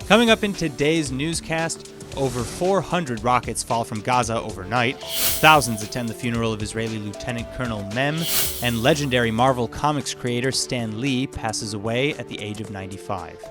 Coming up in today's newscast, over 400 rockets fall from Gaza overnight, thousands attend the funeral of Israeli Lieutenant Colonel Mem, and legendary Marvel Comics creator Stan Lee passes away at the age of 95.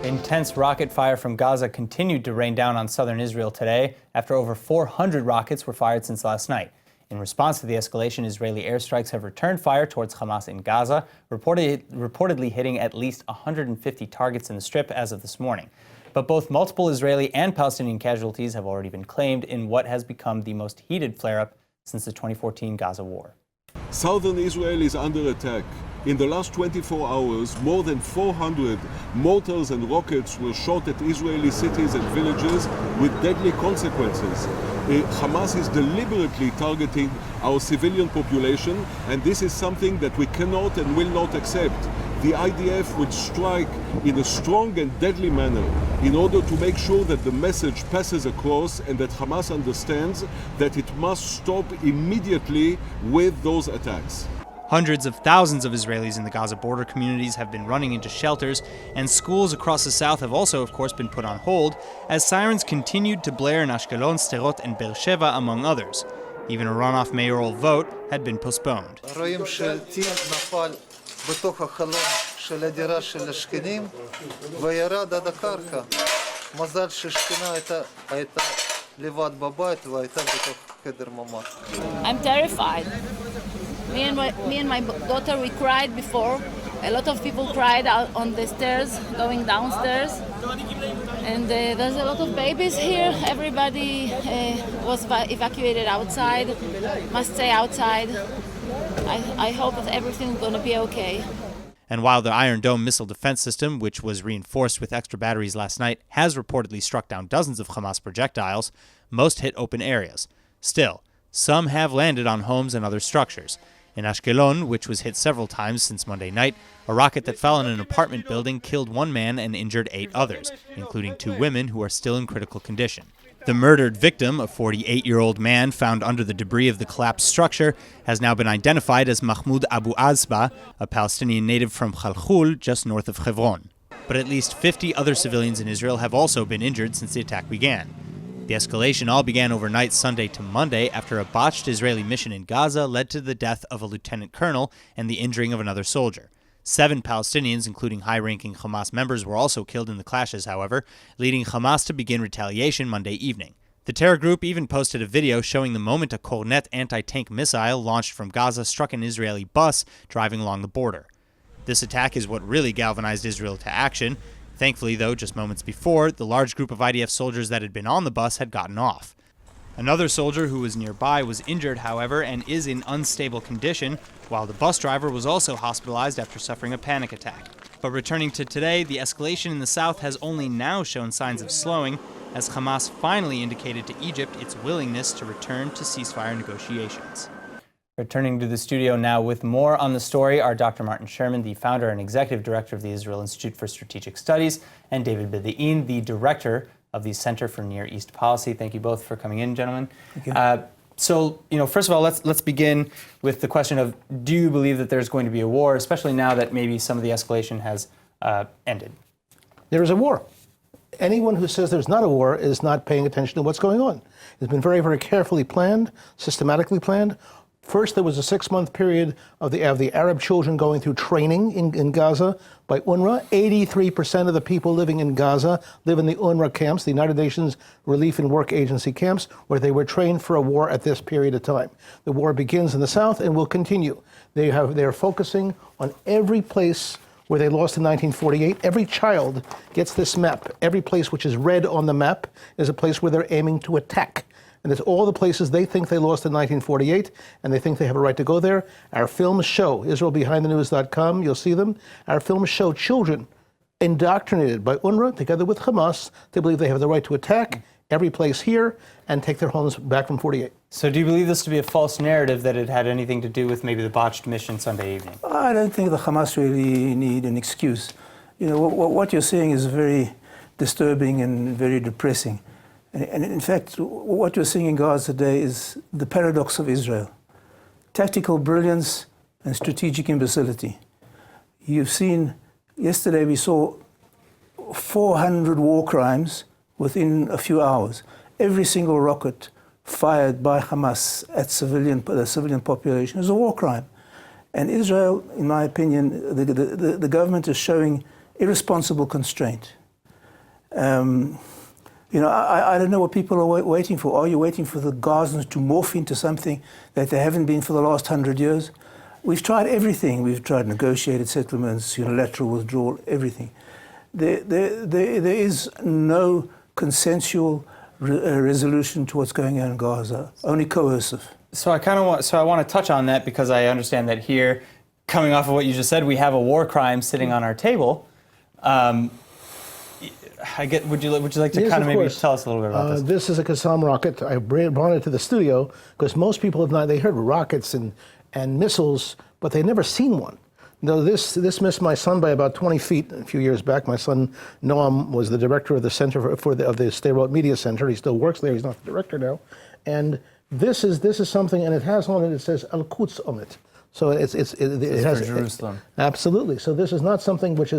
Intense rocket fire from Gaza continued to rain down on southern Israel today after over 400 rockets were fired since last night. In response to the escalation, Israeli airstrikes have returned fire towards Hamas in Gaza, reportedly hitting at least 150 targets in the Strip as of this morning. But both multiple Israeli and Palestinian casualties have already been claimed in what has become the most heated flare-up since the 2014 Gaza war. Southern Israel is under attack. In the last 24 hours, more than 400 mortars and rockets were shot at Israeli cities and villages with deadly consequences. Hamas is deliberately targeting our civilian population, and this is something that we cannot and will not accept. The IDF would strike in a strong and deadly manner in order to make sure that the message passes across and that Hamas understands that it must stop immediately with those attacks. Hundreds of thousands of Israelis in the Gaza border communities have been running into shelters, and schools across the south have also, of course, been put on hold as sirens continued to blare in Ashkelon, Sderot, and Beersheba, among others. Even a runoff mayoral vote had been postponed. I'm terrified. Me and my daughter, we cried before. A lot of people cried out on the stairs, going downstairs. And there's a lot of babies here. Everybody was evacuated outside, must stay outside. I hope that everything's going to be okay. And while the Iron Dome missile defense system, which was reinforced with extra batteries last night, has reportedly struck down dozens of Hamas projectiles, most hit open areas. Still, some have landed on homes and other structures. In Ashkelon, which was hit several times since Monday night, a rocket that fell in an apartment building killed one man and injured 8 others, including 2 women who are still in critical condition. The murdered victim, a 48-year-old man found under the debris of the collapsed structure, has now been identified as Mahmoud Abu Azba, a Palestinian native from Khalkhul, just north of Hebron. But at least 50 other civilians in Israel have also been injured since the attack began. The escalation all began overnight Sunday to Monday after a botched Israeli mission in Gaza led to the death of a lieutenant colonel and the injuring of another soldier. 7 Palestinians, including high-ranking Hamas members, were also killed in the clashes, however, leading Hamas to begin retaliation Monday evening. The terror group even posted a video showing the moment a Kornet anti-tank missile launched from Gaza struck an Israeli bus driving along the border. This attack is what really galvanized Israel to action. Thankfully, though, just moments before, the large group of IDF soldiers that had been on the bus had gotten off. Another soldier who was nearby was injured, however, and is in unstable condition, while the bus driver was also hospitalized after suffering a panic attack. But returning to today, the escalation in the south has only now shown signs of slowing, as Hamas finally indicated to Egypt its willingness to return to ceasefire negotiations. Returning to the studio now with more on the story are Dr. Martin Sherman, the founder and executive director of the Israel Institute for Strategic Studies, and David Bedain, the director of the Center for Near East Policy. Thank you both for coming in, gentlemen. Thank you. So, first of all, let's begin with the question of, do you believe that there's going to be a war, especially now that maybe some of the escalation has ended? There is a war. Anyone who says there's not a war is not paying attention to what's going on. It's been very, very carefully planned, systematically planned. First, there was a 6-month period of the Arab children going through training in Gaza by UNRWA. 83% of the people living in Gaza live in the UNRWA camps, the United Nations Relief and Work Agency camps, where they were trained for a war at this period of time. The war begins in the south and will continue. They're focusing on every place where they lost in 1948. Every child gets this map. Every place which is red on the map is a place where they're aiming to attack. And it's all the places they think they lost in 1948, and they think they have a right to go there. Our films show, IsraelBehindTheNews.com, you'll see them. Our films show children indoctrinated by UNRWA, together with Hamas. They believe they have the right to attack every place here and take their homes back from 48. So do you believe this to be a false narrative, that it had anything to do with maybe the botched mission Sunday evening? I don't think the Hamas really need an excuse. What you're saying is very disturbing and very depressing. And in fact, what we're seeing in Gaza today is the paradox of Israel. Tactical brilliance and strategic imbecility. You've seen, yesterday we saw 400 war crimes within a few hours. Every single rocket fired by Hamas at the civilian population is a war crime. And Israel, in my opinion, the government is showing irresponsible constraint. I don't know what people are waiting for. Are you waiting for the Gazans to morph into something that they haven't been for the last 100 years? We've tried everything. We've tried negotiated settlements, unilateral withdrawal, everything. There is no consensual resolution to what's going on in Gaza, only coercive. So I want to touch on that because I understand that here, coming off of what you just said, we have a war crime sitting on our table. Would you like to kind of maybe tell us a little bit about this? This is a Qassam rocket. I brought it to the studio because most people have not. They heard rockets and missiles, but they've never seen one. No, this missed my son by about 20 feet a few years back. My son Noam was the director of the Center of the Sderot Media Center. He still works there. He's not the director now. And this is something, and it has on it. It says Al Quds on it. So it has for Jerusalem. Absolutely. So this is not something which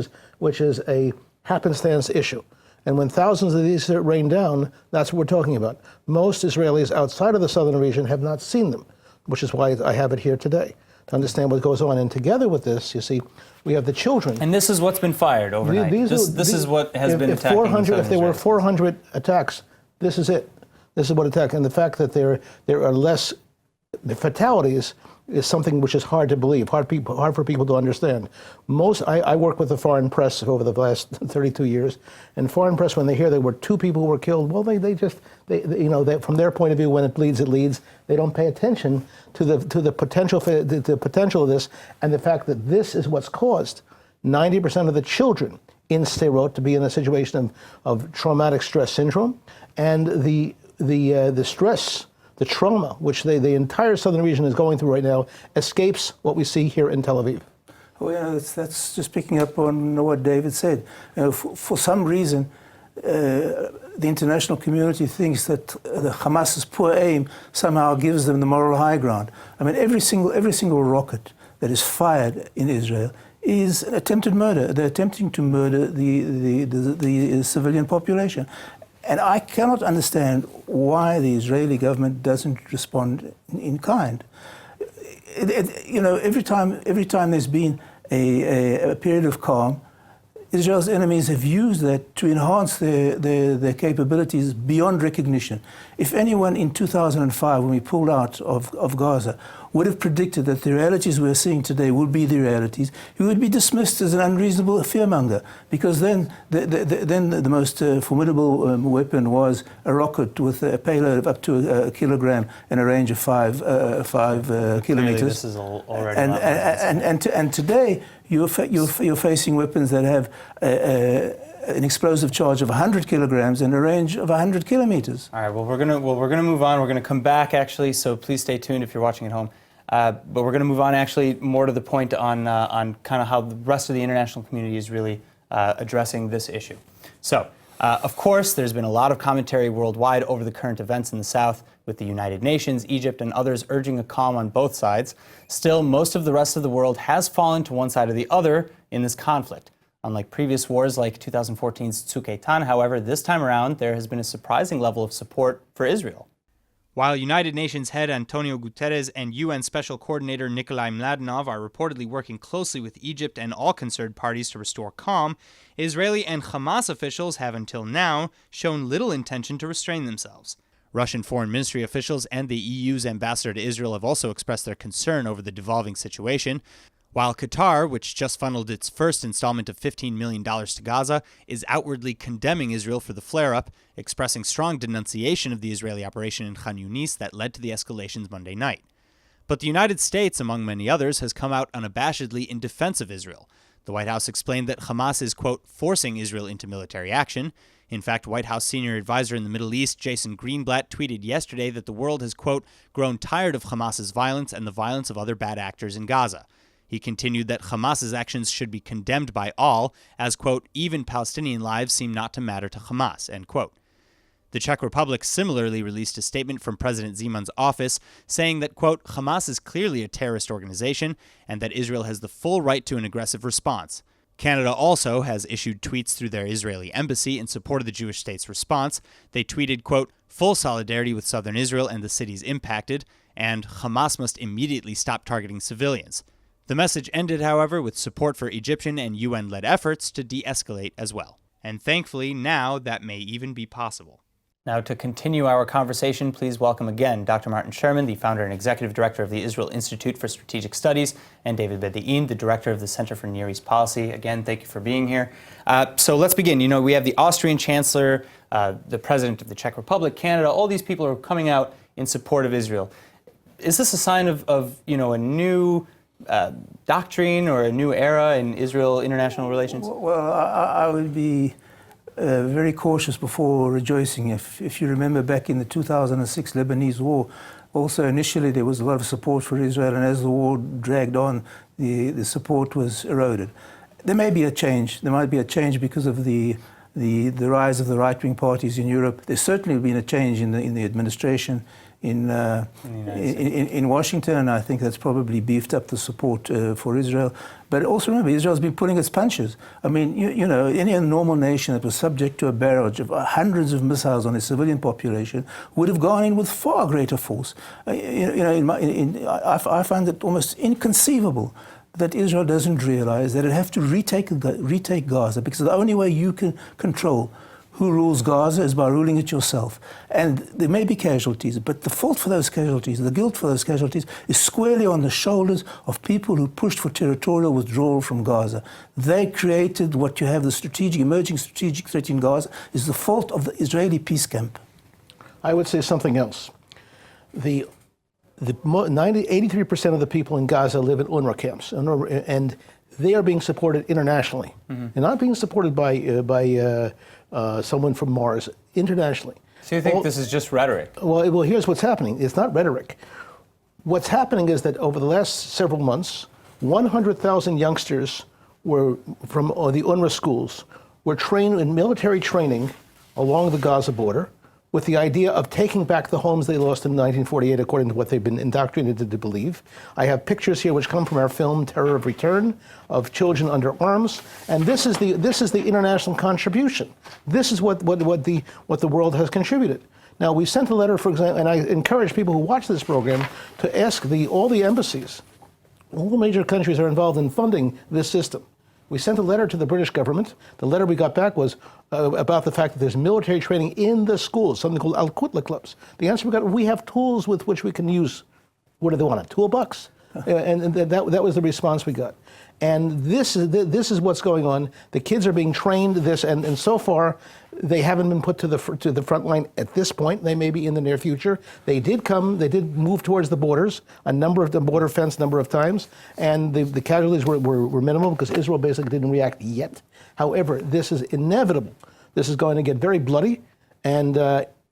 is a happenstance issue. And when thousands of these rain down, that's what we're talking about. Most Israelis outside of the southern region have not seen them, which is why I have it here today, to understand what goes on. And together with this, you see, we have the children. And this is what's been fired overnight. This is what has been attacking. If there were 400 attacks, this is it. This is what attack. And the fact that there are less fatalities is something which is hard to believe, hard for people to understand. I work with the foreign press over the last 32 years, and foreign press, when they hear there were 2 people who were killed, well, they from their point of view, when it bleeds, it leads. They don't pay attention to the potential of this, and the fact that this is what's caused 90% of the children in Sderot to be in a situation of traumatic stress syndrome, and the stress, the trauma, which the entire southern region is going through right now, escapes what we see here in Tel Aviv. Well, yeah, that's just picking up on what David said. For some reason, the international community thinks that the Hamas's poor aim somehow gives them the moral high ground. I mean, every single rocket that is fired in Israel is an attempted murder. They're attempting to murder the civilian population. And I cannot understand why the Israeli government doesn't respond in kind. Every time there's been a period of calm, Israel's enemies have used that to enhance their capabilities beyond recognition. If anyone in 2005, when we pulled out of Gaza, would have predicted that the realities we're seeing today would be the realities, he would be dismissed as an unreasonable fearmonger, because then the most formidable weapon was a rocket with a payload of up to a kilogram and a range of 5 kilometers. This is already and today you're facing weapons that have an explosive charge of 100 kilograms and a range of 100 kilometers. All right. Well, we're gonna move on. We're gonna come back actually. So please stay tuned if you're watching at home. But we're gonna move on actually more to the point on kind of how the rest of the international community is really addressing this issue. So. Of course, there's been a lot of commentary worldwide over the current events in the South, with the United Nations, Egypt, and others urging a calm on both sides. Still, most of the rest of the world has fallen to one side or the other in this conflict. Unlike previous wars like 2014's Tzuk Eitan, however, this time around, there has been a surprising level of support for Israel. While United Nations head Antonio Guterres and UN Special Coordinator Nikolai Mladenov are reportedly working closely with Egypt and all concerned parties to restore calm, Israeli and Hamas officials have until now shown little intention to restrain themselves. Russian Foreign Ministry officials and the EU's ambassador to Israel have also expressed their concern over the devolving situation, while Qatar, which just funneled its first installment of $15 million to Gaza, is outwardly condemning Israel for the flare-up, expressing strong denunciation of the Israeli operation in Khan Yunis that led to the escalations Monday night. But the United States, among many others, has come out unabashedly in defense of Israel. The White House explained that Hamas is, quote, forcing Israel into military action. In fact, White House senior advisor in the Middle East, Jason Greenblatt, tweeted yesterday that the world has, quote, grown tired of Hamas's violence and the violence of other bad actors in Gaza. He continued that Hamas's actions should be condemned by all, as, quote, even Palestinian lives seem not to matter to Hamas, end quote. The Czech Republic similarly released a statement from President Zeman's office saying that, quote, Hamas is clearly a terrorist organization and that Israel has the full right to an aggressive response. Canada also has issued tweets through their Israeli embassy in support of the Jewish state's response. They tweeted, quote, full solidarity with southern Israel and the cities impacted, and Hamas must immediately stop targeting civilians. The message ended, however, with support for Egyptian and UN-led efforts to de-escalate as well. And thankfully, now that may even be possible. Now, to continue our conversation, please welcome again Dr. Martin Sherman, the founder and executive director of the Israel Institute for Strategic Studies, and David Bedain, the director of the Center for Near East Policy. Again, thank you for being here. So let's begin. You know, we have the Austrian Chancellor, the President of the Czech Republic, Canada. All these people are coming out in support of Israel. Is this a sign of you know, a new doctrine or a new era in Israel international relations? Well, I would be very cautious before rejoicing. If you remember back in the 2006 Lebanese war, also initially there was a lot of support for Israel, and as the war dragged on, the support was eroded. There may be a change. There might be a change because of the rise of the right-wing parties in Europe. There's certainly been a change in the administration in Washington, and I think that's probably beefed up the support for Israel. But also remember, Israel's been pulling its punches. I mean, you know, any normal nation that was subject to a barrage of hundreds of missiles on its civilian population would have gone in with far greater force. I find it almost inconceivable that Israel doesn't realize that it has to retake Gaza, because the only way you can control who rules Gaza is by ruling it yourself. And there may be casualties, but the fault for those casualties, the guilt for those casualties, is squarely on the shoulders of people who pushed for territorial withdrawal from Gaza. They created what you have, the emerging strategic threat in Gaza, is the fault of the Israeli peace camp. I would say something else. 83% of the people in Gaza live in UNRWA camps, and they are being supported internationally. Mm-hmm. They're not being supported by someone from Mars, internationally. So you think this is just rhetoric? Well, here's what's happening. It's not rhetoric. What's happening is that over the last several months, 100,000 youngsters were from the UNRWA schools were trained in military training along the Gaza border with the idea of taking back the homes they lost in 1948, according to what they've been indoctrinated to believe. I have pictures here which come from our film Terror of Return of children under arms, and this is the international contribution. This is what the world has contributed. Now, we sent a letter, for example, and I encourage people who watch this program to ask all the embassies. All the major countries are involved in funding this system. We sent a letter to the British government. The letter we got back was about the fact that there's military training in the schools, something called Al-Qutla clubs. The answer we got, we have tools with which we can use, what do they want, a toolbox? And that was the response we got. And this is what's going on. The kids are being trained this, and so far, they haven't been put to the front line at this point. They may be in the near future. They did move towards the borders, the border fence number of times, and the casualties were minimal because Israel basically didn't react yet. However, this is inevitable. This is going to get very bloody, and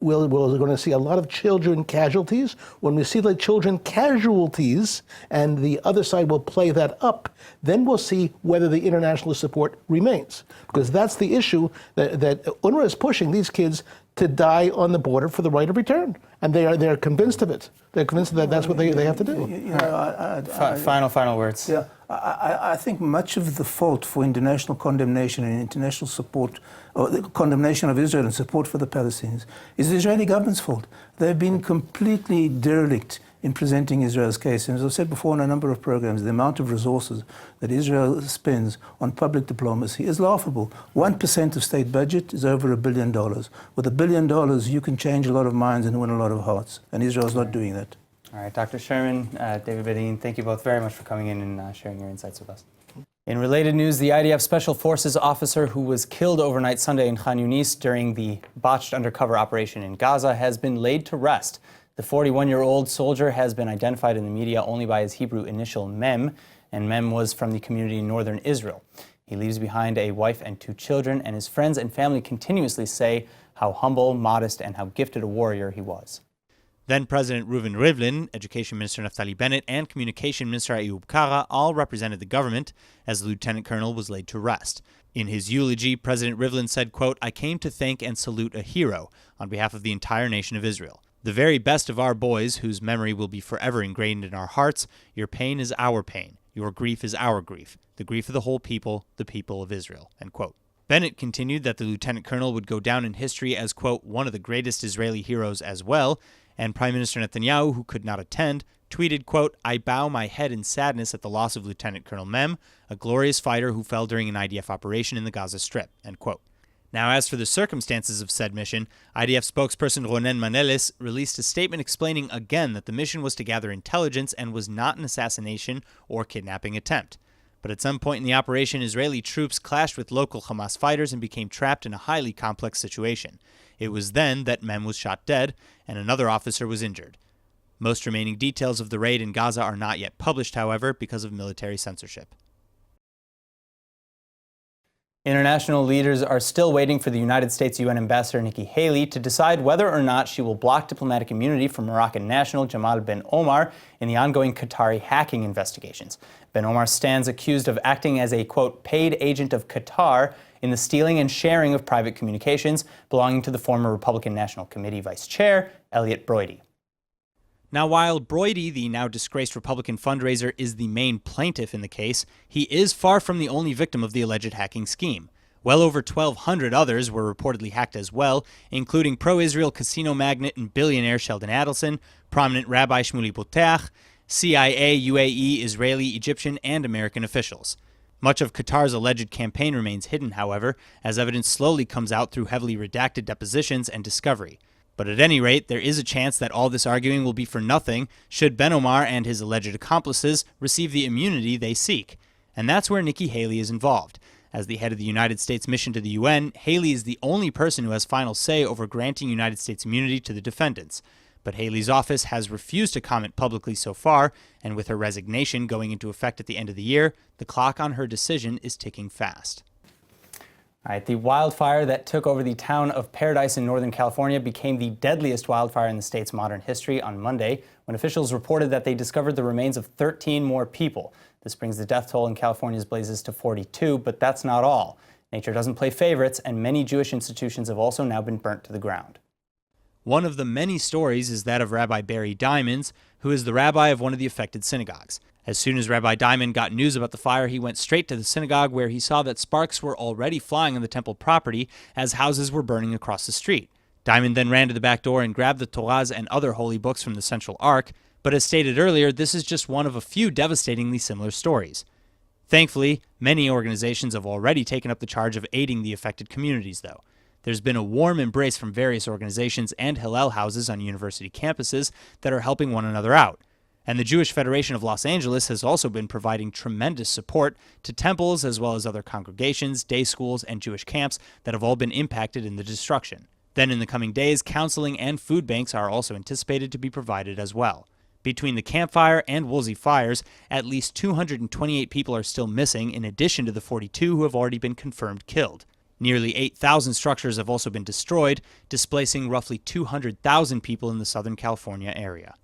we're going to see a lot of children casualties. When we see the children casualties and the other side will play that up, then we'll see whether the international support remains. Because that's the issue that UNRWA is pushing these kids to die on the border for the right of return. And they're convinced of it. They're convinced that that's what they have to do. Final words. Yeah, I think much of the fault for international condemnation and international support, or the condemnation of Israel and support for the Palestinians, is the Israeli government's fault. They've been completely derelict in presenting Israel's case. And as I've said before in a number of programs, the amount of resources that Israel spends on public diplomacy is laughable. 1% of state budget is over $1 billion. With $1 billion, you can change a lot of minds and win a lot of hearts. And Israel's not doing that. All right, Dr. Sherman, David Bedain, thank you both very much for coming in and sharing your insights with us. In related news, the IDF Special Forces officer who was killed overnight Sunday in Khan Yunis during the botched undercover operation in Gaza has been laid to rest. The 41-year-old soldier has been identified in the media only by his Hebrew initial Mem, and Mem was from the community in northern Israel. He leaves behind a wife and 2 children, and his friends and family continuously say how humble, modest, and how gifted a warrior he was. Then President Reuven Rivlin, Education Minister Naftali Bennett, and Communication Minister Ayub Kara all represented the government as the lieutenant colonel was laid to rest. In his eulogy, President Rivlin said, quote, "I came to thank and salute a hero on behalf of the entire nation of Israel. The very best of our boys, whose memory will be forever ingrained in our hearts. Your pain is our pain. Your grief is our grief. The grief of the whole people, the people of Israel." End quote. Bennett continued that the lieutenant colonel would go down in history as, quote, "one of the greatest Israeli heroes as well," and Prime Minister Netanyahu, who could not attend, tweeted, quote, "I bow my head in sadness at the loss of Lieutenant Colonel Mem, a glorious fighter who fell during an IDF operation in the Gaza Strip." End quote. Now, as for the circumstances of said mission, IDF spokesperson Ronen Manelis released a statement explaining again that the mission was to gather intelligence and was not an assassination or kidnapping attempt. But at some point in the operation, Israeli troops clashed with local Hamas fighters and became trapped in a highly complex situation. It was then that Mem was shot dead and another officer was injured. Most remaining details of the raid in Gaza are not yet published, however, because of military censorship. International leaders are still waiting for the United States UN Ambassador Nikki Haley to decide whether or not she will block diplomatic immunity from Moroccan national Jamal Ben Omar in the ongoing Qatari hacking investigations. Ben Omar stands accused of acting as a, quote, "paid agent of Qatar" in the stealing and sharing of private communications belonging to the former Republican National Committee Vice Chair, Elliot Broidy. Now, while Broidy, the now disgraced Republican fundraiser, is the main plaintiff in the case, he is far from the only victim of the alleged hacking scheme. Well over 1,200 others were reportedly hacked as well, including pro-Israel casino magnate and billionaire Sheldon Adelson, prominent Rabbi Shmuley Boteach, CIA, UAE, Israeli, Egyptian, and American officials. Much of Qatar's alleged campaign remains hidden, however, as evidence slowly comes out through heavily redacted depositions and discovery. But at any rate, there is a chance that all this arguing will be for nothing should Ben Omar and his alleged accomplices receive the immunity they seek. And that's where Nikki Haley is involved. As the head of the United States mission to the UN, Haley is the only person who has final say over granting United States immunity to the defendants. But Haley's office has refused to comment publicly so far, and with her resignation going into effect at the end of the year, the clock on her decision is ticking fast. All right, the wildfire that took over the town of Paradise in Northern California became the deadliest wildfire in the state's modern history on Monday, when officials reported that they discovered the remains of 13 more people. This brings the death toll in California's blazes to 42, but that's not all. Nature doesn't play favorites, and many Jewish institutions have also now been burnt to the ground. One of the many stories is that of Rabbi Barry Diamonds, who is the rabbi of one of the affected synagogues. As soon as Rabbi Diamond got news about the fire, he went straight to the synagogue, where he saw that sparks were already flying on the temple property as houses were burning across the street. Diamond then ran to the back door and grabbed the Torahs and other holy books from the central ark, but as stated earlier, this is just one of a few devastatingly similar stories. Thankfully, many organizations have already taken up the charge of aiding the affected communities, though. There's been a warm embrace from various organizations and Hillel houses on university campuses that are helping one another out. And the Jewish Federation of Los Angeles has also been providing tremendous support to temples as well as other congregations, day schools, and Jewish camps that have all been impacted in the destruction. Then in the coming days, counseling and food banks are also anticipated to be provided as well. Between the campfire and Woolsey fires, at least 228 people are still missing, in addition to the 42 who have already been confirmed killed. Nearly 8,000 structures have also been destroyed, displacing roughly 200,000 people in the Southern California area.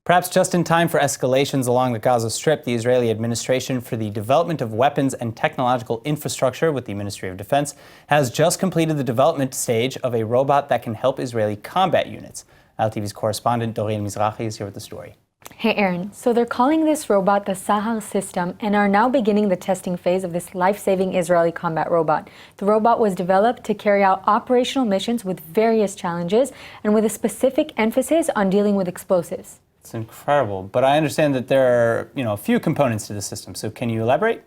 Perhaps just in time for escalations along the Gaza Strip, the Israeli Administration for the Development of Weapons and Technological Infrastructure with the Ministry of Defense has just completed the development stage of a robot that can help Israeli combat units. LTV's correspondent Doreen Mizrahi is here with the story. Hey Aaron, so they're calling this robot the Sahar system and are now beginning the testing phase of this life-saving Israeli combat robot. The robot was developed to carry out operational missions with various challenges and with a specific emphasis on dealing with explosives. It's incredible, but I understand that there are, a few components to the system, so can you elaborate?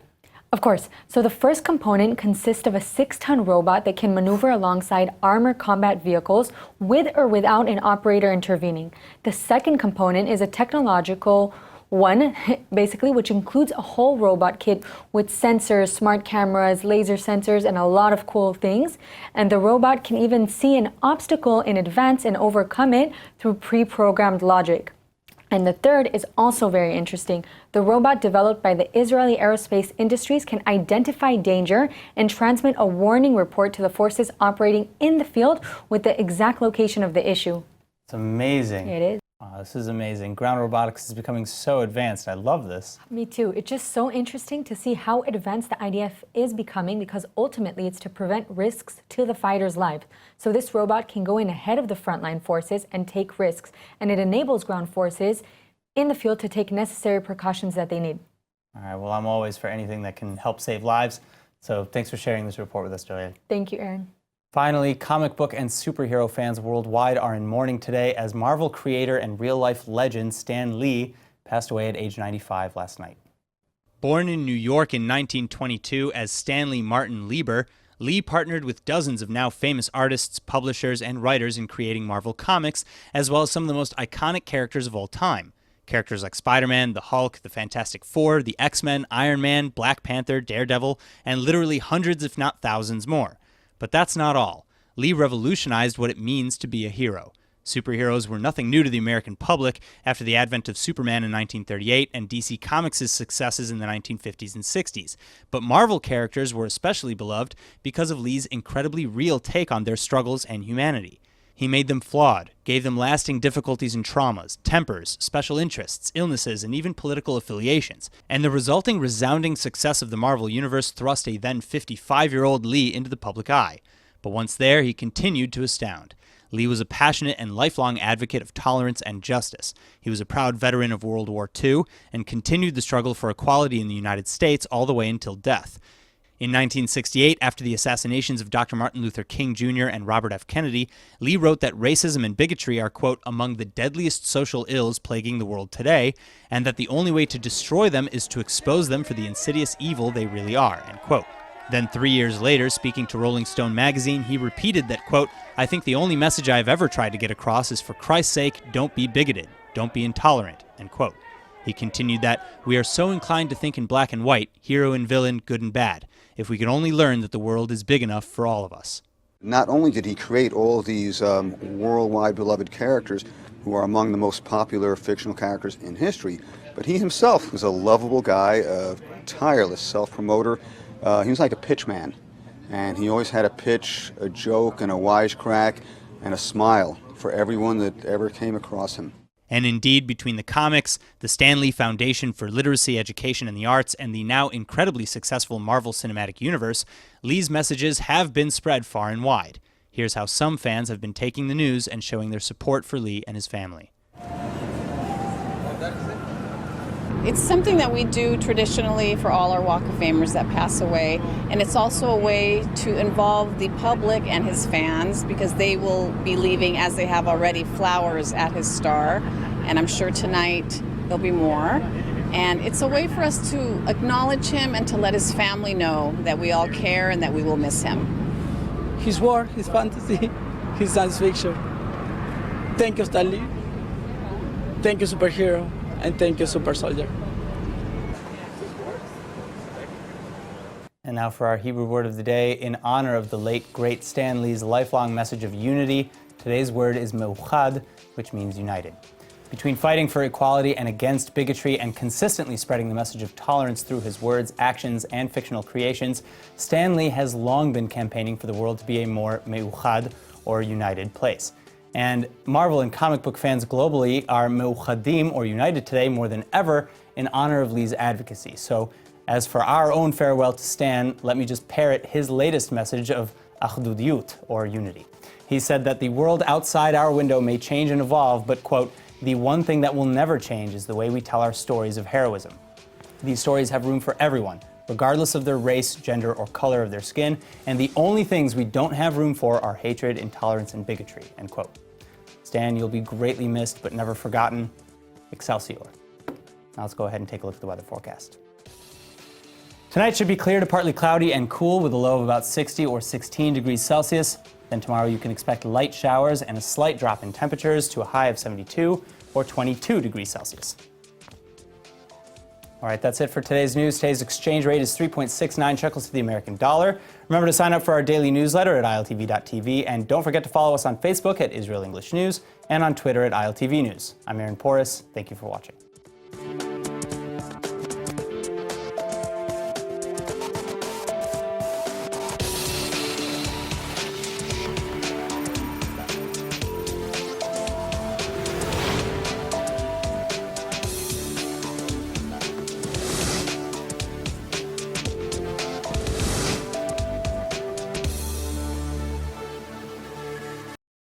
Of course. So the first component consists of a 6-ton robot that can maneuver alongside armored combat vehicles with or without an operator intervening. The second component is a technological one, basically, which includes a whole robot kit with sensors, smart cameras, laser sensors, and a lot of cool things. And the robot can even see an obstacle in advance and overcome it through pre-programmed logic. And the third is also very interesting. The robot developed by the Israeli aerospace industries can identify danger and transmit a warning report to the forces operating in the field with the exact location of the issue. It's amazing. It is. Oh, this is amazing. Ground robotics is becoming so advanced. I love this. Me too. It's just so interesting to see how advanced the IDF is becoming, because ultimately it's to prevent risks to the fighters' lives. So this robot can go in ahead of the frontline forces and take risks, and it enables ground forces in the field to take necessary precautions that they need. All right, well, I'm always for anything that can help save lives. So thanks for sharing this report with us, Juliet. Thank you, Aaron. Finally, comic book and superhero fans worldwide are in mourning today as Marvel creator and real-life legend Stan Lee passed away at age 95 last night. Born in New York in 1922 as Stanley Martin Lieber, Lee partnered with dozens of now famous artists, publishers, and writers in creating Marvel Comics, as well as some of the most iconic characters of all time. Characters like Spider-Man, the Hulk, the Fantastic Four, the X-Men, Iron Man, Black Panther, Daredevil, and literally hundreds if not thousands more. But that's not all. Lee revolutionized what it means to be a hero. Superheroes were nothing new to the American public after the advent of Superman in 1938 and DC Comics' successes in the 1950s and 60s. But Marvel characters were especially beloved because of Lee's incredibly real take on their struggles and humanity. He made them flawed, gave them lasting difficulties and traumas, tempers, special interests, illnesses, and even political affiliations. And the resulting resounding success of the Marvel Universe thrust a then 55-year-old Lee into the public eye. But once there, he continued to astound. Lee was a passionate and lifelong advocate of tolerance and justice. He was a proud veteran of World War II and continued the struggle for equality in the United States all the way until death. In 1968, after the assassinations of Dr. Martin Luther King Jr. and Robert F. Kennedy, Lee wrote that racism and bigotry are, quote, among the deadliest social ills plaguing the world today, and that the only way to destroy them is to expose them for the insidious evil they really are, end quote. Then 3 years later, speaking to Rolling Stone magazine, he repeated that, quote, I think the only message I've ever tried to get across is, for Christ's sake, don't be bigoted, don't be intolerant, end quote. He continued that, we are so inclined to think in black and white, hero and villain, good and bad. If we could only learn that the world is big enough for all of us. Not only did he create all these worldwide beloved characters who are among the most popular fictional characters in history, but he himself was a lovable guy, a tireless self-promoter. He was like a pitch man, and he always had a pitch, a joke, and a wisecrack, and a smile for everyone that ever came across him. And indeed, between the comics, the Stan Lee Foundation for Literacy, Education, and the Arts, and the now incredibly successful Marvel Cinematic Universe, Lee's messages have been spread far and wide. Here's how some fans have been taking the news and showing their support for Lee and his family. It's something that we do traditionally for all our Walk of Famers that pass away, and it's also a way to involve the public and his fans, because they will be leaving, as they have already, flowers at his star, and I'm sure tonight there'll be more. And it's a way for us to acknowledge him and to let his family know that we all care and that we will miss him. His war, his fantasy, his science fiction. Thank you, Stan Lee. Thank you, superhero. And thank you, super soldier. And now for our Hebrew word of the day. In honor of the late, great Stan Lee's lifelong message of unity, today's word is meuchad, which means united. Between fighting for equality and against bigotry and consistently spreading the message of tolerance through his words, actions, and fictional creations, Stan Lee has long been campaigning for the world to be a more meuchad, or united, place. And Marvel and comic book fans globally are meuchadim, or united today more than ever, in honor of Lee's advocacy. So, as for our own farewell to Stan, let me just parrot his latest message of achdudiyut, or unity. He said that the world outside our window may change and evolve, but, quote, the one thing that will never change is the way we tell our stories of heroism. These stories have room for everyone, regardless of their race, gender, or color of their skin, and the only things we don't have room for are hatred, intolerance, and bigotry, end quote. Stan, you'll be greatly missed, but never forgotten. Excelsior. Now let's go ahead and take a look at the weather forecast. Tonight should be clear to partly cloudy and cool with a low of about 60 or 16 degrees Celsius. Then tomorrow you can expect light showers and a slight drop in temperatures to a high of 72 or 22 degrees Celsius. All right, that's it for today's news. Today's exchange rate is 3.69 shekels to the American dollar. Remember to sign up for our daily newsletter at iltv.tv, and don't forget to follow us on Facebook at Israel English News and on Twitter at ILTV News. I'm Aaron Porras. Thank you for watching.